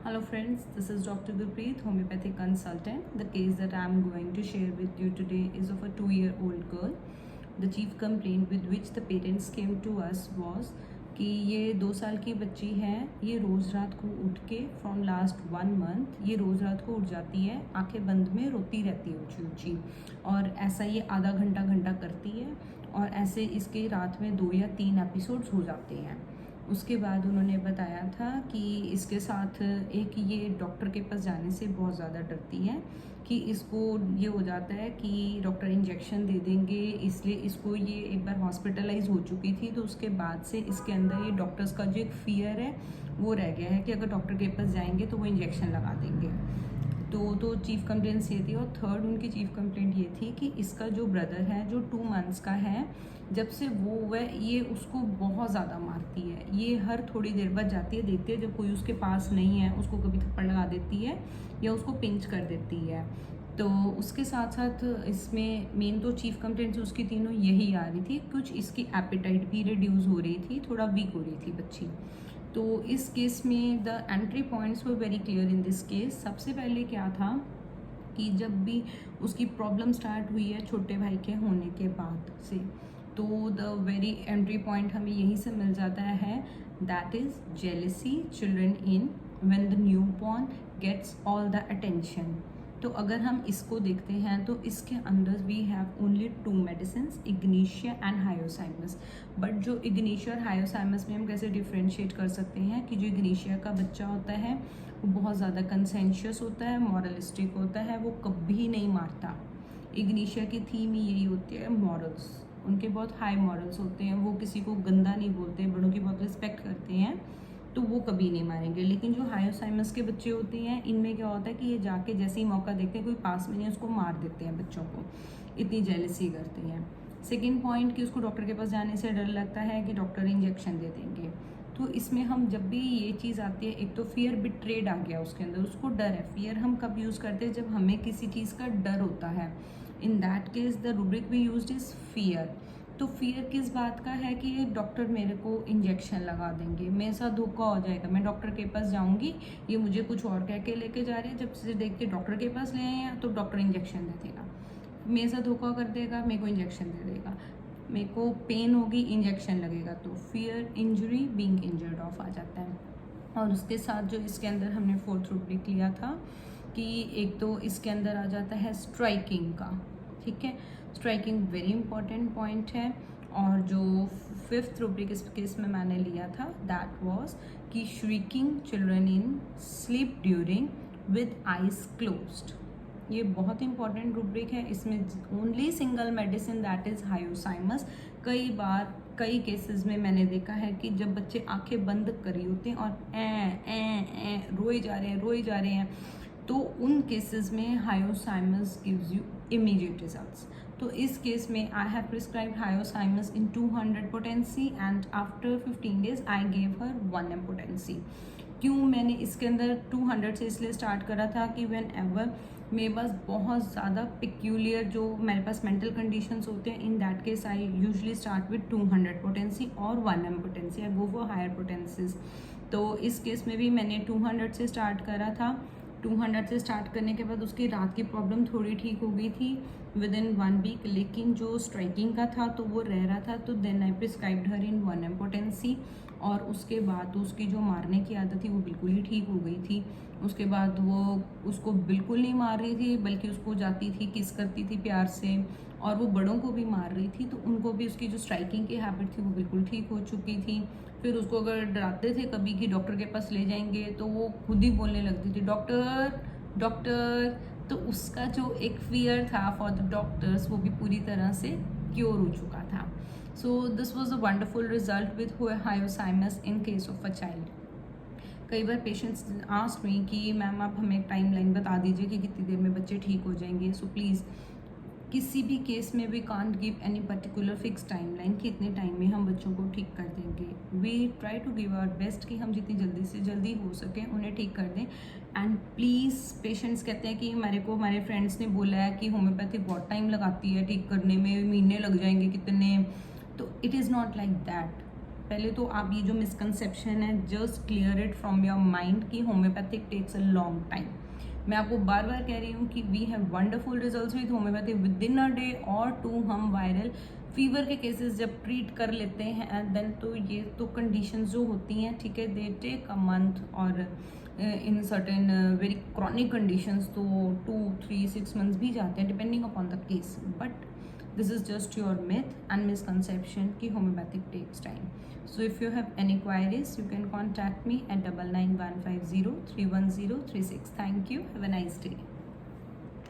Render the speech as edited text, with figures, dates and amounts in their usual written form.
Hello friends, this is Dr. Gurpreet, homeopathic consultant. The case that I am going to share with you today is of a 2-year-old girl. The chief complaint with which the parents came to us was कि ये 2 साल की बच्ची है, ये रोज़ रात को उठ के फ्रॉम लास्ट 1 मंथ ये रोज़ रात को उठ जाती है, आंखें बंद में रोती रहती है ऊँची ऊँची, और ऐसा ये आधा घंटा घंटा करती है, और ऐसे इसके रात में 2 या 3 एपिसोड्स हो जाते हैं। उसके बाद उन्होंने बताया था कि इसके साथ एक ये डॉक्टर के पास जाने से बहुत ज़्यादा डरती है कि इसको ये हो जाता है कि डॉक्टर इंजेक्शन दे देंगे, इसलिए इसको ये एक बार हॉस्पिटलाइज हो चुकी थी, तो उसके बाद से इसके अंदर ये डॉक्टर्स का जो एक फियर है वो रह गया है कि अगर डॉक्टर के पास जाएंगे तो वो इंजेक्शन लगा देंगे। तो चीफ़ कंप्लेंट्स ये थी, और थर्ड उनकी चीफ़ कंप्लेंट ये थी कि इसका जो ब्रदर है जो 2 मंथ्स का है, जब से वो वह ये उसको बहुत ज़्यादा मारती है। ये हर थोड़ी देर बाद जाती है, देखती है जब कोई उसके पास नहीं है, उसको कभी थप्पड़ लगा देती है या उसको पिंच कर देती है। तो उसके साथ साथ इसमें मेन तो चीफ़ कंप्लेंट्स उसकी तीनों यही आ रही थी। कुछ इसकी एपेटाइट भी रिड्यूस हो रही थी, थोड़ा वीक हो रही थी बच्ची। तो इस केस में the entry points were very clear in this case. सबसे पहले क्या था कि जब भी उसकी प्रॉब्लम स्टार्ट हुई है छोटे भाई के होने के बाद से, तो द वेरी एंट्री पॉइंट हमें यहीं से मिल जाता है, that is jealousy children in when the newborn gets all the attention. तो अगर हम इसको देखते हैं तो इसके अंदर we have only 2 medicine, Ignatia and Hyoscyamus. But जो इग्नीशिया और हायोसाइमस में हम कैसे डिफ्रेंशिएट कर सकते हैं कि जो इग्नीशिया का बच्चा होता है वो बहुत ज़्यादा कंसेंशियस होता है, मॉरलिस्टिक होता है, वो कभी नहीं मारता। इग्नीशिया की थीम ही यही होती है, मॉरल्स उनके बहुत हाई मॉरल्स होते हैं, वो किसी को गंदा नहीं बोलते, बड़ों की बहुत रिस्पेक्ट करते हैं, तो वो कभी नहीं मारेंगे। लेकिन जो हायोसाइमस के बच्चे होते हैं इनमें क्या होता है कि ये जाके जैसे ही मौका देखते हैं कोई पास में नहीं उसको मार देते हैं बच्चों को, इतनी जेलसी करते हैं। सेकेंड पॉइंट कि उसको डॉक्टर के पास जाने से डर लगता है कि डॉक्टर इंजेक्शन दे देंगे। तो इसमें हम जब भी ये चीज़ आती है, एक तो फियर बिट्रेड आ गया उसके अंदर, उसको डर है। फियर हम कब यूज़ करते हैं? जब हमें किसी चीज़ का डर होता है। In that case the rubric we used is fear. तो फियर किस बात का है कि ये डॉक्टर मेरे को इंजेक्शन लगा देंगे, मेरे साथ धोखा हो जाएगा, मैं डॉक्टर के पास जाऊंगी, ये मुझे कुछ और कह के लेके जा रहे हैं, जब से देख के डॉक्टर के पास ले आए हैं तो डॉक्टर इंजेक्शन दे देगा, मेरे साथ धोखा कर देगा, मेरे को इंजेक्शन दे देगा, मेरे को पेन होगी, इंजेक्शन लगेगा। तो fear injury being injured of आ जाता है। और उसके साथ जो इसके अंदर हमने 4th रूब्रिक लिया था कि एक तो इसके अंदर आ जाता है स्ट्राइकिंग का, ठीक है, स्ट्राइकिंग वेरी इंपॉर्टेंट पॉइंट है। और जो 5th रूब्रिक इस केस में मैंने लिया था दैट वाज कि shrieking children in sleep during with eyes closed. ये बहुत इंपॉर्टेंट रूब्रिक है। इसमें only single medicine that is hyoscyamus. कई बार कई केसेस में मैंने देखा है कि जब बच्चे आंखें बंद करी होते हैं और रोए जा रहे हैं, तो उन केसेस में hyoscyamus gives you immediate results. तो इस केस में I have prescribed hyoscyamus in 200 potency and after 15 days I gave her 1 m potency. क्यों मैंने इसके अंदर 200 से इसलिए स्टार्ट करा था कि व्हेन एवर मेरे पास बहुत ज़्यादा पिक्यूलियर जो मेरे पास मेंटल कंडीशंस होते हैं, in that case I usually start with 200 potency और 1 m potency, I go for higher potencies. तो इस केस में भी मैंने 200 से स्टार्ट करा था। 200 से स्टार्ट करने के बाद उसकी रात की प्रॉब्लम थोड़ी ठीक हो गई थी विद इन 1 वीक, लेकिन जो स्ट्राइकिंग का था तो वो रह रहा था। तो then I prescribed her in 1 m potency, और उसके बाद तो उसकी जो मारने की आदत थी वो बिल्कुल ही ठीक हो गई थी। उसके बाद वो उसको बिल्कुल नहीं मार रही थी, बल्कि उसको जाती थी, किस करती थी प्यार से, और वो बड़ों को भी मार रही थी, तो उनको भी उसकी जो स्ट्राइकिंग की हैबिट थी वो बिल्कुल ठीक हो चुकी थी। फिर उसको अगर डराते थे कभी कि डॉक्टर के पास ले जाएंगे, तो वो खुद ही बोलने लगती थी डॉक्टर डॉक्टर। तो उसका जो एक फियर था फॉर द डॉक्टर्स वो भी पूरी तरह से क्योर हो चुका था। So this was a wonderful result with hyoscyamus in case of a child. कई बार पेशेंट्स आस्क मी कि मैम आप हमें एक टाइम लाइन बता दीजिए कि कितनी देर में बच्चे ठीक हो जाएंगे। सो प्लीज़ किसी भी केस में we can't give any particular fix time line कि इतने टाइम में हम बच्चों को ठीक कर देंगे। We try to give our best कि हम जितनी जल्दी से जल्दी हो सके उन्हें ठीक कर दें। एंड प्लीज़ पेशेंट्स कहते हैं कि हमारे फ्रेंड्स ने बोला है कि होम्योपैथी बहुत टाइम लगाती है ठीक करने में, महीने लग जाएंगे कितने। तो it is not like that. पहले तो आप ये जो मिसकंसेप्शन है just clear it from your mind कि homeopathic takes a long time. मैं आपको बार बार कह रही हूँ कि we have wonderful results with homeopathy within a day और 2 हम वायरल फीवर के केसेस जब ट्रीट कर लेते हैं एंड देन तो ये तो कंडीशंस जो होती हैं, ठीक है, दे टेक अ मंथ और in certain very chronic conditions तो 2, 3, 6 months भी जाते हैं depending upon the case. But this is just your myth and misconception ki homeopathic takes time. So if you have any queries, you can contact me at 9915031036. Thank you. Have a nice day.